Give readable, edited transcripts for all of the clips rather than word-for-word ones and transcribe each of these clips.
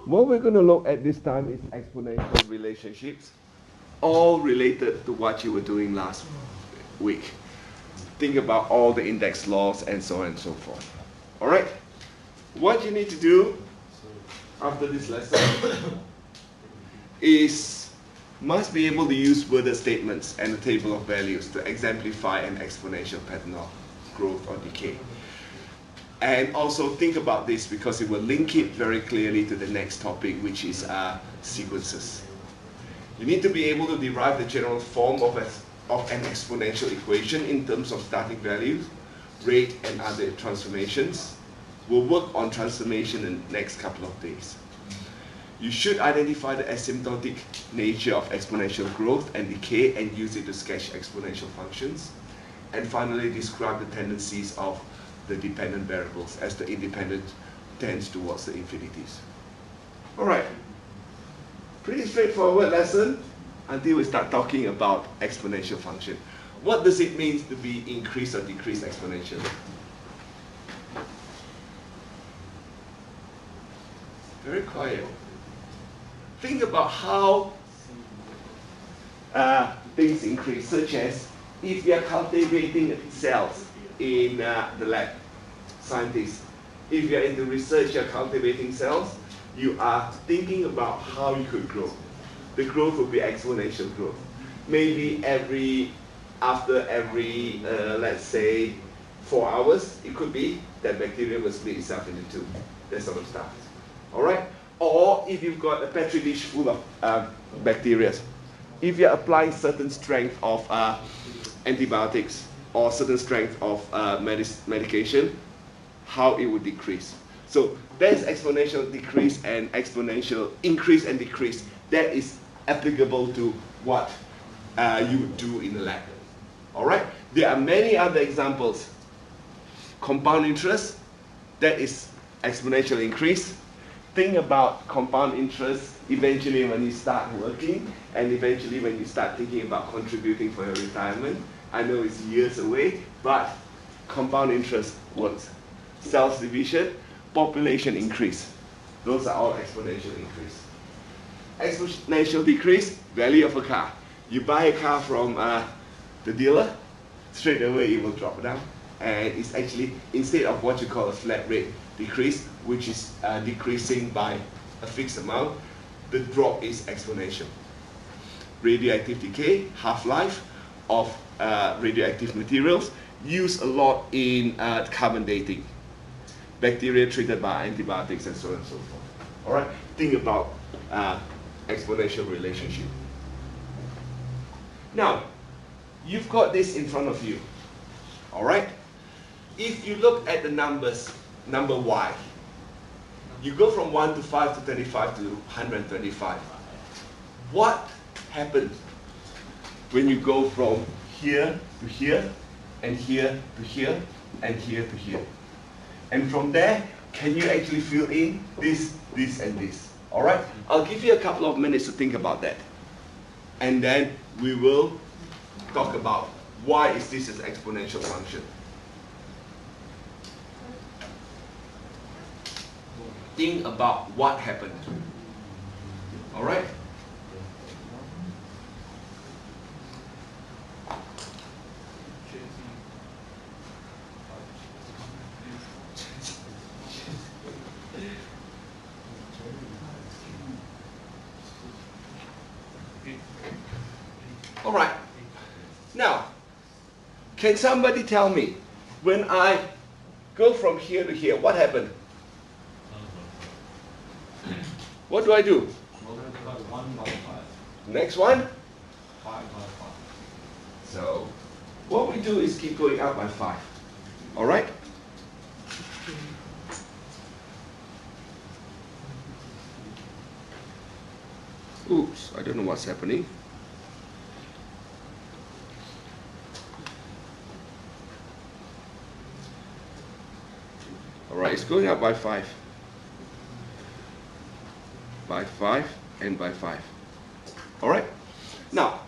What we're going to look at this time is exponential relationships, all related to what you were doing last week. Think about all the index laws and so on and so forth. All right? What you need to do after this lesson is must be able to use worded statements and a table of values to exemplify an exponential pattern of growth or decay. And also think about this because it will link it very clearly to the next topic, which is sequences. You need to be able to derive the general form of an exponential equation in terms of starting values, rate, and other transformations. We'll work on transformation in the next couple of days. You should identify the asymptotic nature of exponential growth and decay and use it to sketch exponential functions. And finally, describe the tendencies of the dependent variables as the independent tends towards the infinities. All right. Pretty straightforward lesson until we start talking about exponential function. What does it mean to be increased or decreased exponentially? Very quiet. Think about how things increase, such as if we are cultivating cells in the lab, scientists. If you are into research, you are cultivating cells, you are thinking about how you could grow. The growth will be exponential growth. Maybe after every, let's say, 4 hours, it could be that bacteria will split itself into two. That sort of stuff. All right? Or if you've got a petri dish full of bacteria, if you're applying certain strength of antibiotics or certain strength of medication, how it would decrease. So there's exponential decrease and exponential increase and decrease. That is applicable to what you would do in the lab. All right? There are many other examples. Compound interest, that is exponential increase. Think about compound interest eventually when you start working and eventually when you start thinking about contributing for your retirement. I know it's years away, but compound interest works. Cells division, population increase. Those are all exponential increase. Exponential decrease, value of a car. You buy a car from the dealer, straight away it will drop down. And it's actually, instead of what you call a flat rate decrease, which is decreasing by a fixed amount, the drop is exponential. Radioactive decay, half-life of radioactive materials, used a lot in carbon dating. Bacteria treated by antibiotics and so on and so forth. All right, think about exponential relationship. Now, you've got this in front of you. All right? If you look at the numbers, number y, you go from 1 to 5 to 35 to 125. What happens when you go from here to here, and here to here, and here to here? And from there, can you actually fill in this, this, and this? All right? I'll give you a couple of minutes to think about that. And then we will talk about why is this an exponential function. Think about what happened. All right? All right. Now, can somebody tell me, when I go from here to here, what happened? What do I do? 1 by 5. Next one? 5 by 5. So, what we do is keep going up by 5. All right? Oops, I don't know what's happening. All right, it's going up by 5. By 5 and by 5. All right? Now,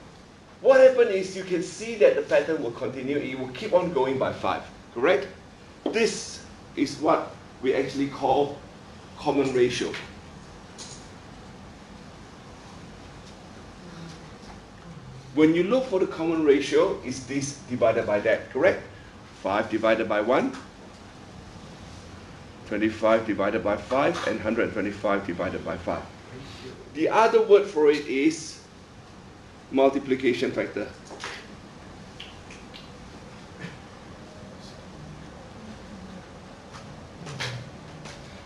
what happened is you can see that the pattern will continue. It will keep on going by 5, correct? This is what we actually call common ratio. When you look for the common ratio, it's this divided by that, correct? 5 divided by 1, 25 divided by 5, and 125 divided by 5. The other word for it is multiplication factor.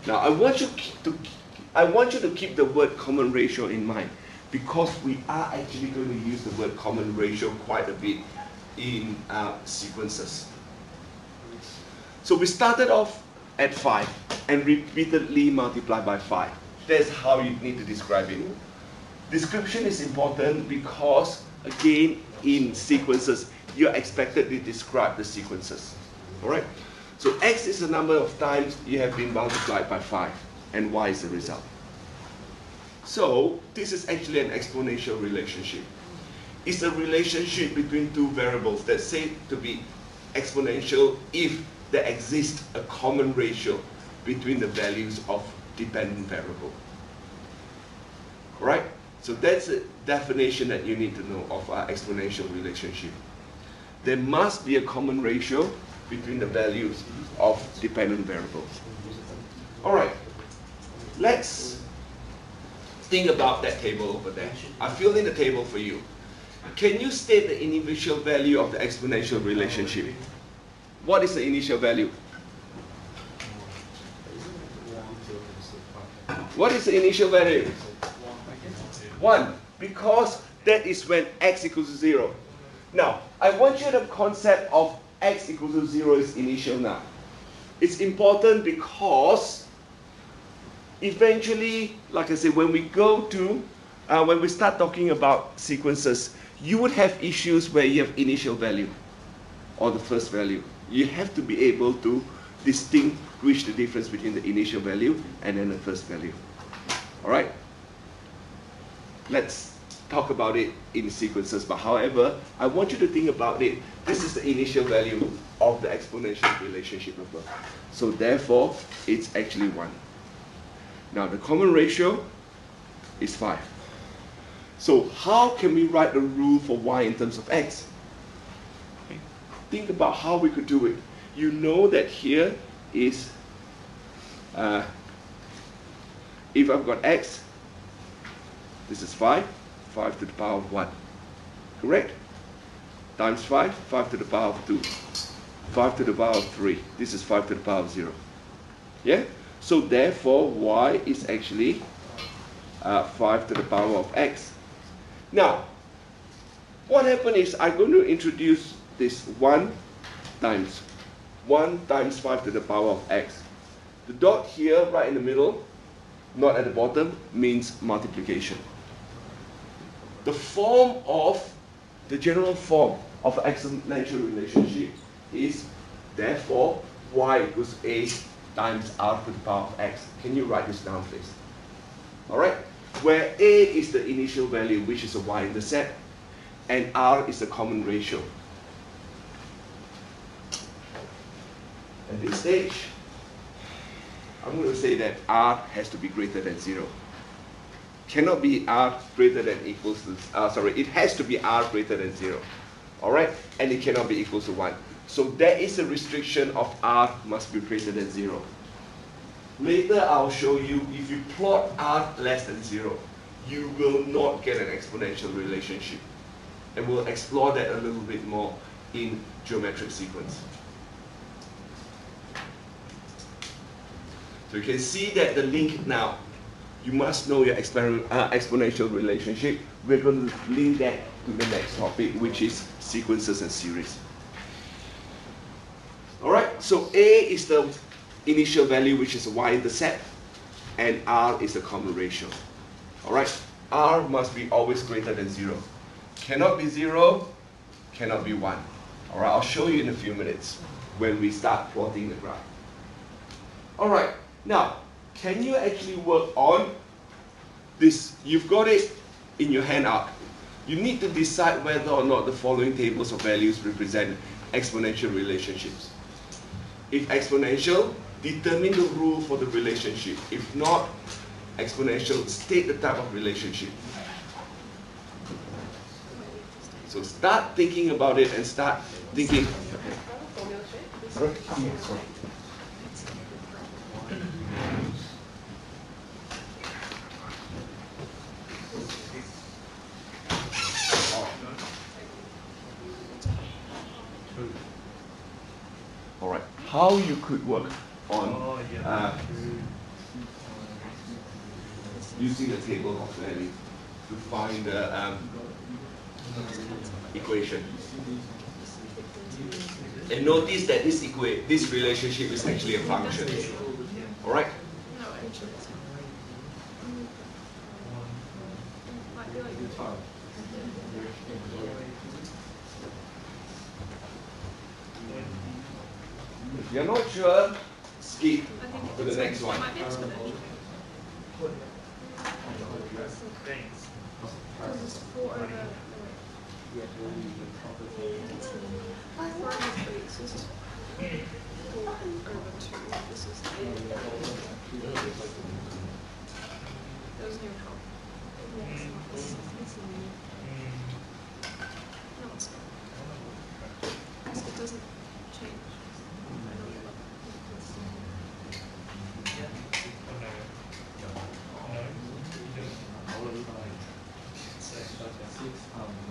Now I want you to keep the word common ratio in mind, because we are actually going to use the word common ratio quite a bit in sequences. So we started off at 5 and repeatedly multiplied by 5. That's how you need to describe it. Description is important because, again, in sequences, you're expected to describe the sequences. All right? So x is the number of times you have been multiplied by 5, and y is the result. So this is actually an exponential relationship. It's a relationship between two variables that's said to be exponential if there exists a common ratio between the values of dependent variable. All right? So that's a definition that you need to know of our exponential relationship. There must be a common ratio between the values of dependent variables. All right, let's think about that table over there. I filled in the table for you. Can you state the initial value of the exponential relationship? What is the initial value? What is the initial value? 1, because that is when x equals to 0. Now, I want you to have the concept of x equals to 0 is initial now. It's important because eventually, like I said, when we start talking about sequences, you would have issues where you have initial value or the first value. You have to be able to distinguish the difference between the initial value and then the first value. All right? Let's talk about it in sequences, but however, I want you to think about it. This is the initial value of the exponential relationship above. So therefore, it's actually 1. Now the common ratio is 5. So how can we write the rule for y in terms of x? Okay. Think about how we could do it. You know that here is, if I've got x, this is 5 to the power of 1. Correct? Times 5, 5 to the power of 2. 5 to the power of 3. This is 5 to the power of 0. Yeah? So therefore, y is actually 5 to the power of x. Now, what happened is I'm going to introduce this 1 times 5 to the power of x. The dot here, right in the middle, not at the bottom, means multiplication. The general form of an exponential relationship is therefore y equals a times r to the power of x. Can you write this down, please? All right? Where a is the initial value, which is a y-intercept, and r is the common ratio. At this stage, I'm going to say that r has to be greater than 0. Cannot be r greater than equals to, it has to be r greater than 0. All right? And it cannot be equals to 1. So there is a restriction of r must be greater than 0. Later I'll show you if you plot r less than 0, you will not get an exponential relationship. And we'll explore that a little bit more in geometric sequence. So you can see that the link now, you must know your exponential relationship. We're going to link that to the next topic, which is sequences and series. All right, so A is the initial value, which is a y-intercept, and R is the common ratio. All right, R must be always greater than 0. Cannot be 0, cannot be 1. All right, I'll show you in a few minutes when we start plotting the graph. All right, now, can you actually work on this? You've got it in your handout. You need to decide whether or not the following tables of values represent exponential relationships. If exponential, determine the rule for the relationship. If not exponential, state the type of relationship. So start thinking about it and start thinking. Sorry? Sorry. All right. How you could work on using the table of value to find the equation. And notice that this relationship is actually a function. All right. If you're not sure, skip to the next one. It doesn't change. What would be the like 6 times something?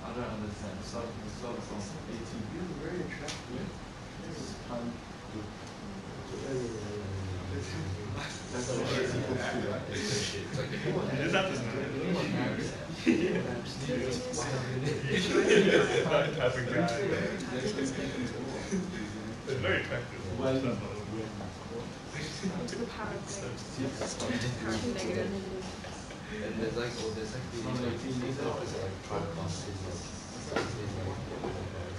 I don't understand. So from 18. You're very attractive. This is time to. That's what it's equal to, right? Is that the type of guy. It's very attractive. Well, To the power of negative. And there's like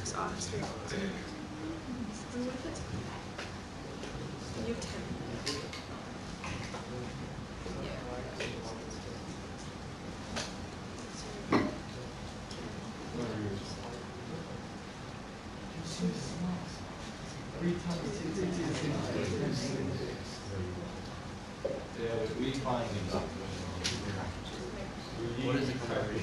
It's honestly. And what if it's you have 10? yeah, we find it. What is the coverage?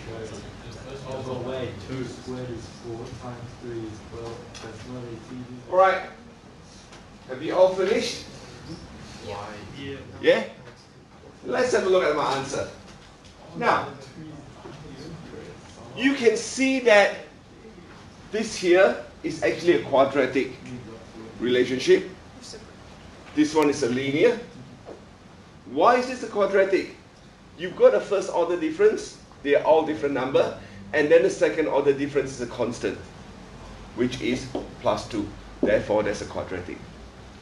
Overweight. 2 squared is 4 times 3 is 12. That's not 18. All right. Have you all finished? Why? Yeah? Let's have a look at my answer. Now, you can see that this here is actually a quadratic relationship. This one is a linear. Why is this a quadratic? You've got a first order difference, they are all different number, and then the second order difference is a constant, which is +2. Therefore, that's a quadratic.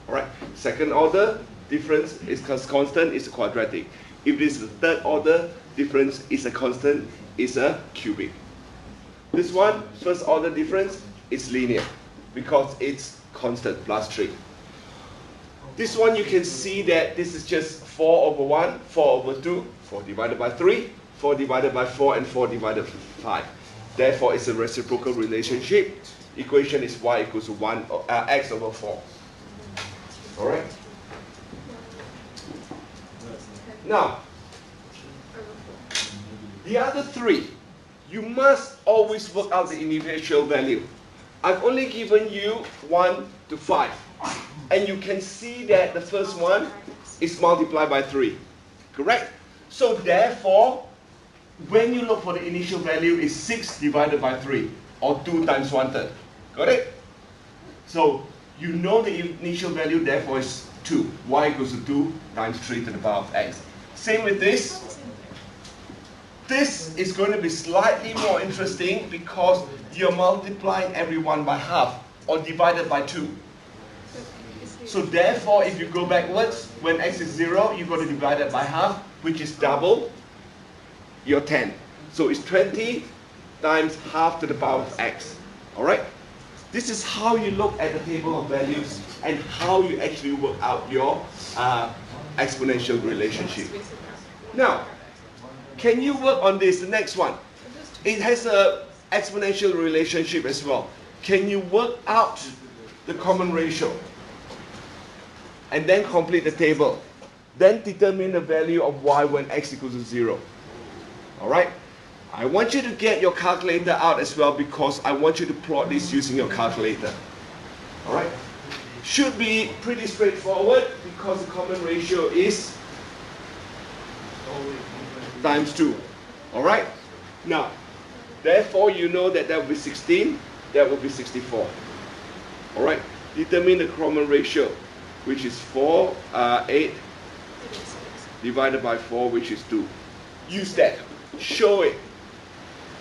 All right. Second order difference is constant, is a quadratic. If this is the third order difference is a constant, is a cubic. This one, first order difference, is linear because it's constant, +3. This one you can see that this is just 4/1, 4/2, 4 divided by 3, 4 divided by 4, and 4 divided by 5. Therefore, it's a reciprocal relationship. Equation is y equals to x over 4. All right? Now, the other three, you must always work out the initial value. I've only given you 1 to 5. And you can see that the first one is multiplied by 3. Correct? So therefore, when you look for the initial value, is 6 divided by 3, or 2 times 1/3. Got it? So you know the initial value, therefore is 2. Y equals to 2 times 3 to the power of x. Same with this. This is going to be slightly more interesting because you're multiplying everyone by half, or divided by 2. So therefore, if you go backwards, when x is 0, you've got to divide it by half, which is double your 10. So it's 20 times half to the power of x. All right? This is how you look at the table of values and how you actually work out your exponential relationship. Now, can you work on this? The next one. It has an exponential relationship as well. Can you work out the common ratio? And then complete the table. Then determine the value of y when x equals to 0. All right? I want you to get your calculator out as well because I want you to plot this using your calculator. All right? Should be pretty straightforward because the common ratio is times 2. All right? Now, therefore you know that that will be 16, that will be 64. All right? Determine the common ratio, which is 8 divided by 4, which is 2. Use that. Show it.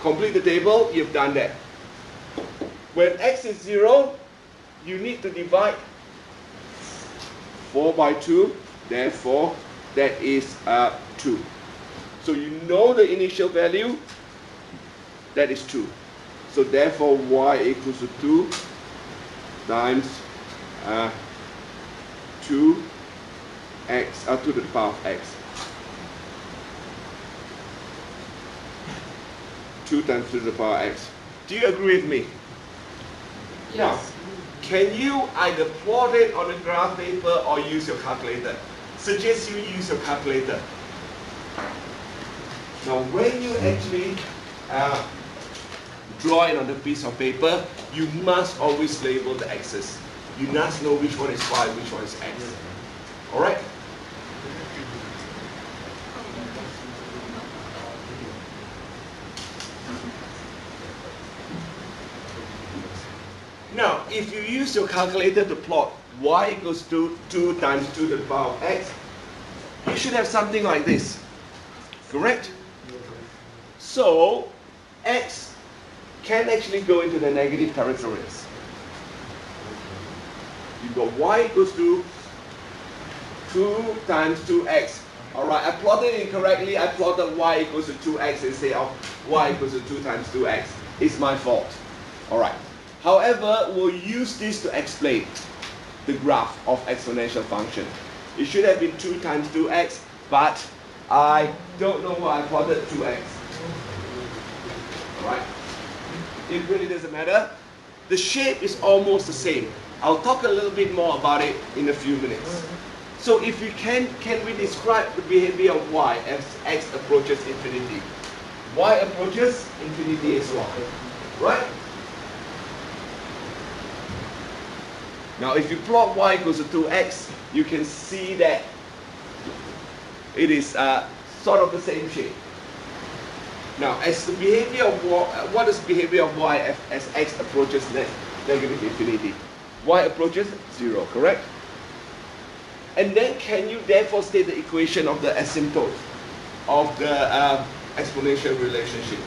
Complete the table, you've done that. When x is 0, you need to divide 4 by 2, therefore that is 2. So you know the initial value, that is 2. So therefore y equals to 2 times 2x, 2 to the power of x. 2 times 2 to the power x. Do you agree with me? Yes. Now, can you either plot it on a graph paper or use your calculator? Suggest you use your calculator. Now, when you actually draw it on a piece of paper, you must always label the x's. You must know which one is y, which one is x. All right? Now, if you use your calculator to plot y equals to 2 times 2 to the power of x, you should have something like this. Correct? So, x can actually go into the negative territories. You've got y equals to 2 times 2x. Alright, I plotted it incorrectly. I plotted y equals to 2x instead of y equals to 2 times 2x. It's my fault. Alright. However, we'll use this to explain the graph of exponential function. It should have been 2 times 2x, but I don't know why I plotted 2x. Alright? It really doesn't matter. The shape is almost the same. I'll talk a little bit more about it in a few minutes. So if you can we describe the behavior of y as x approaches infinity? Y approaches infinity as well. Right? Now if you plot y equals to 2x, you can see that it is sort of the same shape. Now as the behavior of y, what is the behavior of y as x approaches negative infinity? Y approaches 0, correct? And then can you therefore state the equation of the asymptote of the exponential relationship?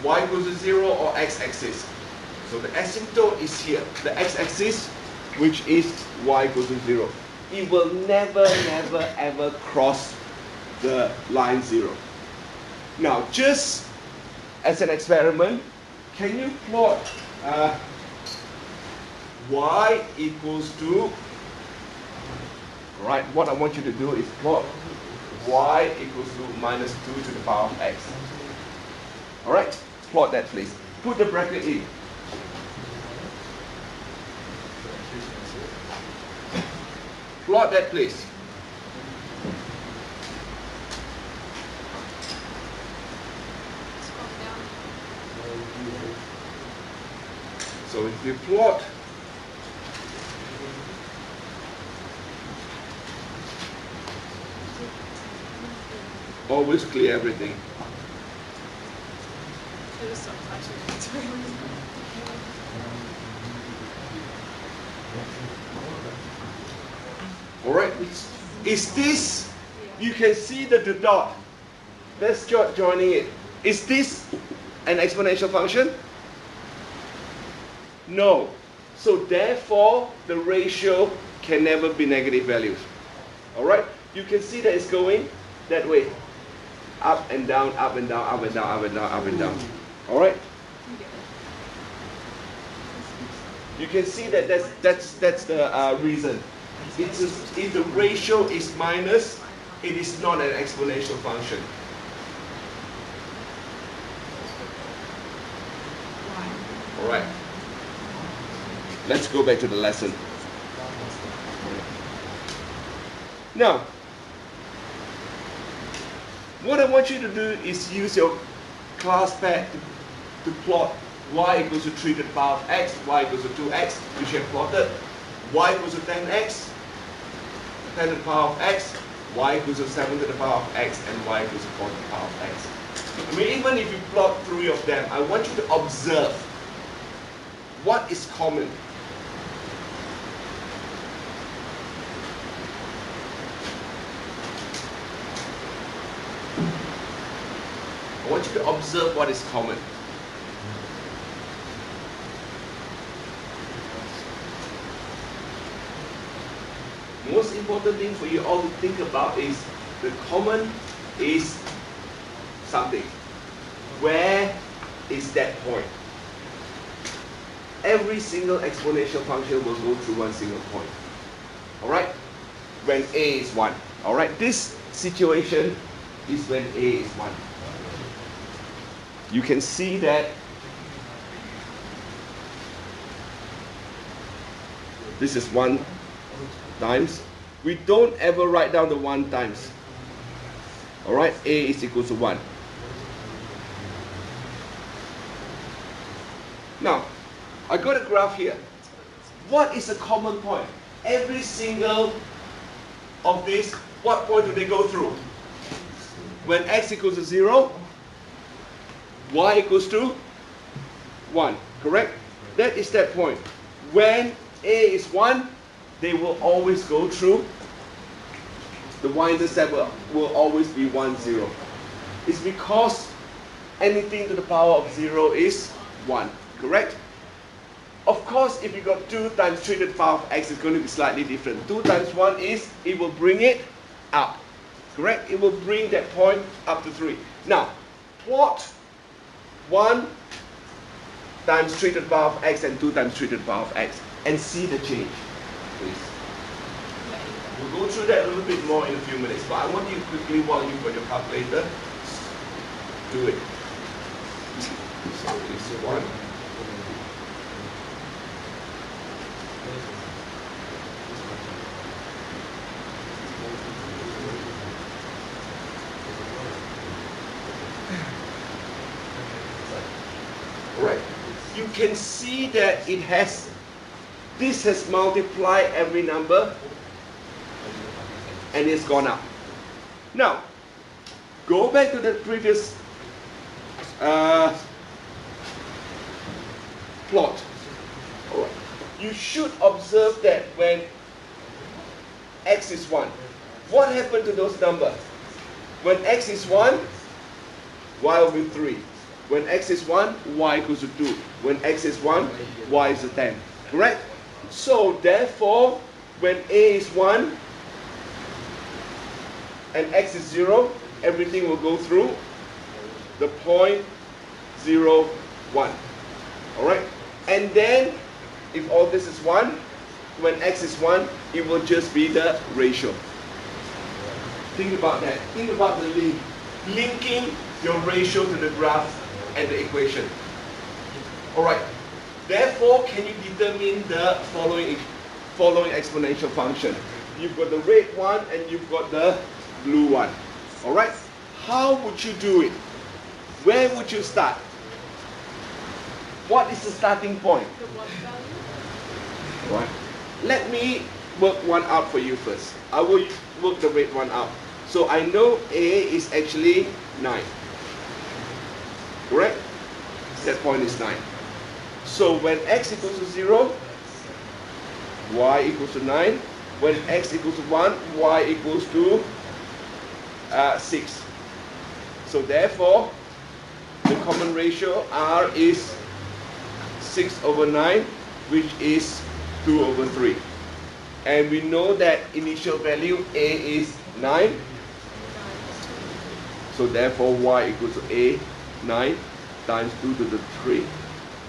Y equals to 0 or x-axis? So the asymptote is here, the x-axis, which is y equals to 0. It will never, never, ever cross the line 0. Now, just as an experiment, can you plot y equals to, right, what I want you to do is plot y equals to minus 2 to the power of x. Alright, plot that please. Put the bracket in. Plot that please. So if you plot always clear everything. It was so flashing. Alright, is this, you can see the dot. Let's joining it. Is this an exponential function? No. So therefore, the ratio can never be negative values. Alright, you can see that it's going that way. up and down, up and down, up and down, up and down, up and down. All right? You can see that that's the reason. If the ratio is minus, it is not an exponential function. All right. Let's go back to the lesson. Now, what I want you to do is use your class pad to plot y equals to 3 to the power of x, y equals to 2x, which you have plotted, y equals to 10x, 10 to the power of x, y equals to 7 to the power of x, and y equals to 4 to the power of x. I mean, even if you plot 3 of them, I want you to observe what is common. I want you to observe what is common. Most important thing for you all to think about is the common is something. Where is that point? Every single exponential function will go through one single point. Alright? When a is 1. Alright? This situation is when a is 1. You can see that this is 1 times. We don't ever write down the 1 times. Alright? A is equal to 1. Now, I got a graph here. What is a common point? Every single of these, what point do they go through? When x equals to 0, y equals to 1, correct? That is that point. When a is 1, they will always go through, the y-intercept will always be 1, 0. It's because anything to the power of 0 is 1, correct? Of course, if you got 2 times 3 to the power of x, it's going to be slightly different. 2 times 1 is, it will bring it up, correct? It will bring that point up to 3. Now, plot 1 times 3 to the power of x and 2 times 3 to the power of x and see the change, please. We'll go through that a little bit more in a few minutes, but I want you to quickly, while you've got your calculator, do it. So it's 1. Right. You can see that it has, this has multiplied every number and it's gone up. Now, go back to the previous plot. All right. You should observe that when x is 1, what happened to those numbers? When x is 1, y will be 3. When x is 1, y equals to 2. When x is 1, y is to 10. Correct? So therefore, when a is 1 and x is 0, everything will go through the point 0, 1. Alright? And then, if all this is 1, when x is 1, it will just be the ratio. Think about that. Think about the link. Linking your ratio to the graph and the equation. Alright. Therefore, can you determine the following exponential function? You've got the red one and you've got the blue one. Alright? How would you do it? Where would you start? What is the starting point? The 1 value. Right. Let me work one out for you first. I will work the red one out. So I know A is actually 9. Correct? That point is 9. So when x equals to 0, y equals to 9. When x equals to 1, y equals to 6. So therefore, the common ratio R is 6 over 9, which is 2 over 3. And we know that initial value A is 9. So therefore y equals to a 9 times 2 to the 3.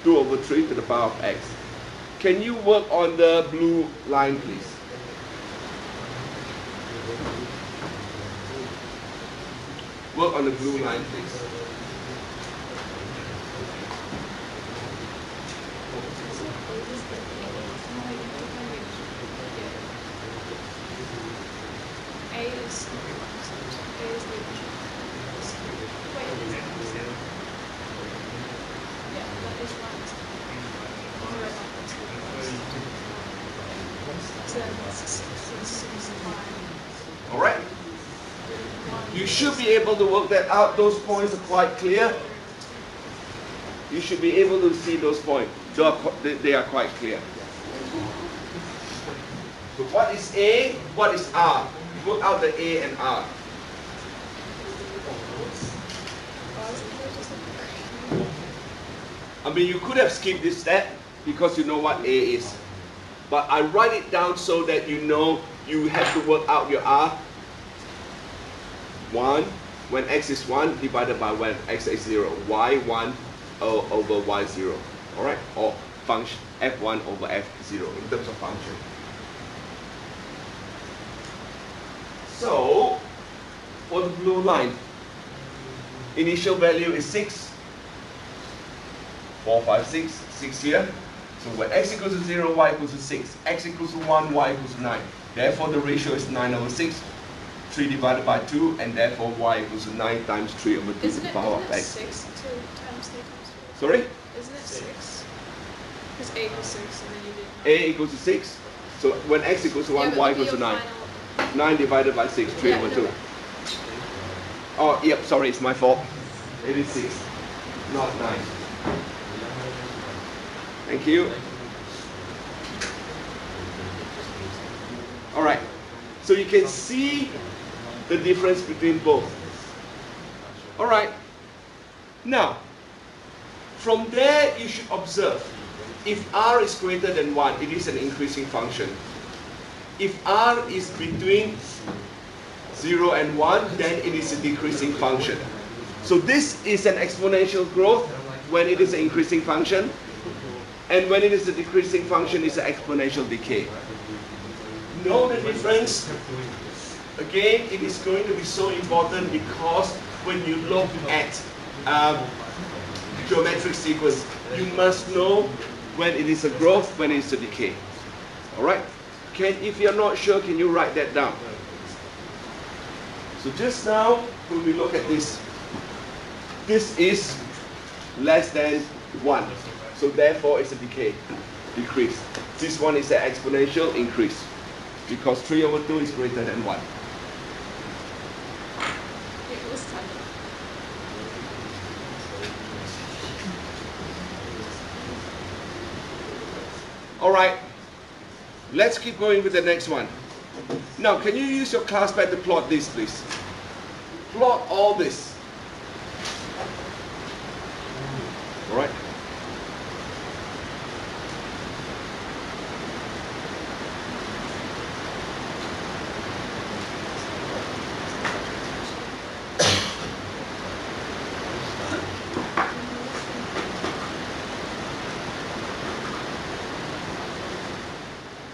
2 over 3 to the power of x. Can you work on the blue line, please? Work on the blue line, please. A is the yeah, that is right. So that's 5. All right. You should be able to work that out. Those points are quite clear. You should be able to see those points. They are quite clear. So what is A? What is R? Work out the A and R. I mean, you could have skipped this step because you know what A is. But I write it down so that you know you have to work out your R. 1 when x is 1 divided by when x is 0. y1 over y0. Alright? Or function f1 over f0 in terms of function. So, for the blue line, initial value is 6. 4, 5, 6. 6 here. So when x equals to 0, y equals to 6. X equals to 1, y equals to 9. Therefore, the ratio is 9 over 6. 3 divided by 2, and therefore y equals to 9 times 3 over 2 to the power of x. 6 times 3 times 3? Sorry? Isn't it 6? Because A equals 6 and then you did 9. A equals to 6. So when x equals to 1, y equals to 9. 9 divided by 6, 3 over 2. Oh, yep, sorry, it's my fault. It is 6, not 9. Thank you. All right. So you can see the difference between both. All right. Now, from there you should observe. If r is greater than 1, it is an increasing function. If r is between 0 and 1, then it is a decreasing function. So this is an exponential growth when it is an increasing function. And when it is a decreasing function, it's an exponential decay. Know the difference? Again, it is going to be so important because when you look at geometric sequence, you must know when it is a growth, when it is a decay. Alright? If you're not sure, can you write that down? So just now, when we look at this is less than 1. So therefore, it's a decay, decrease. This one is an exponential increase because 3 over 2 is greater than 1. It was time. All right, let's keep going with the next one. Now, can you use your class pad to plot this, please? Plot all this. All right.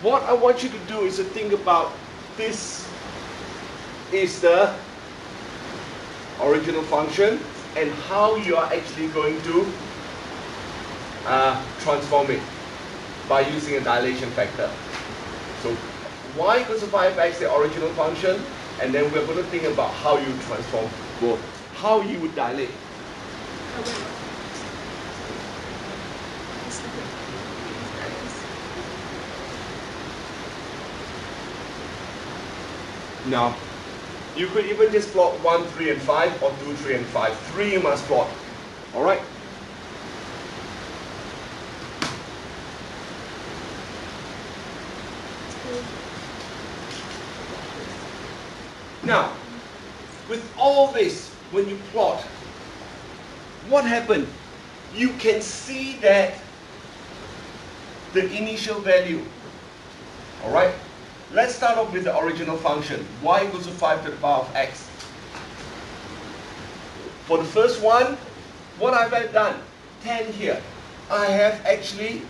What I want you to do is to think about this is the original function and how you are actually going to transform it by using a dilation factor. So y equals to 5x, the original function, and then we're going to think about how you transform both, how you would dilate. Now, you could even just plot 1, 3, and 5, or 2, 3, and 5. 3 you must plot. Alright? Now, with all this, when you plot, what happened? You can see that the initial value, alright? Let's start off with the original function, y equals to 5 to the power of x. For the first one, what have I done? 10 here. I have actually,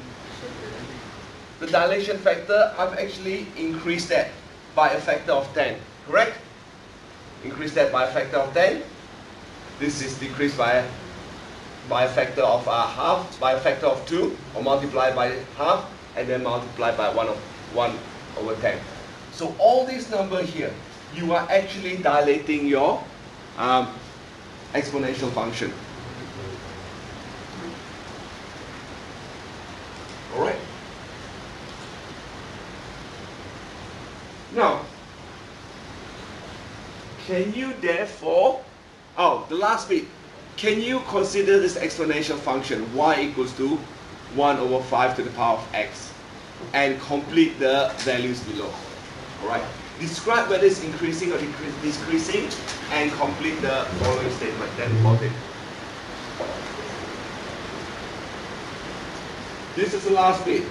the dilation factor, I've actually increased that by a factor of 10, correct? Increase that by a factor of 10. This is decreased by a factor of half, by a factor of 2, or multiplied by half, and then multiplied by 1 over 10. So all these numbers here, you are actually dilating your exponential function. Alright? Now, can you therefore, the last bit, can you consider this exponential function y equals to 1 over 5 to the power of x and complete the values below? Alright? Describe whether it's increasing or decreasing and complete the following statement. That's important. This is the last bit.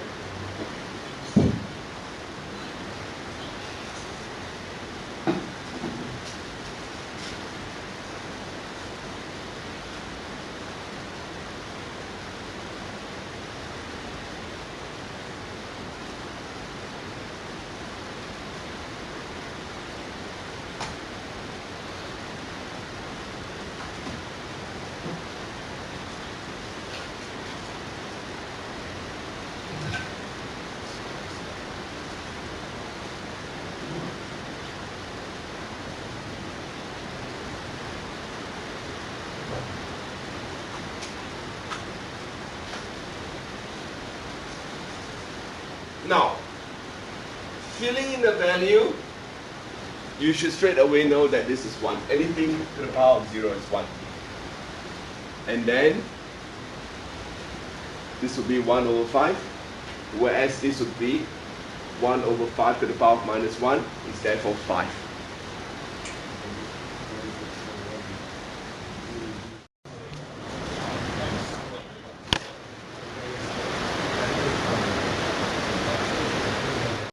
Now, filling in the value, you should straight away know that this is 1. Anything to the power of 0 is 1. And then, this would be 1 over 5, whereas this would be 1 over 5 to the power of minus 1 is therefore 5.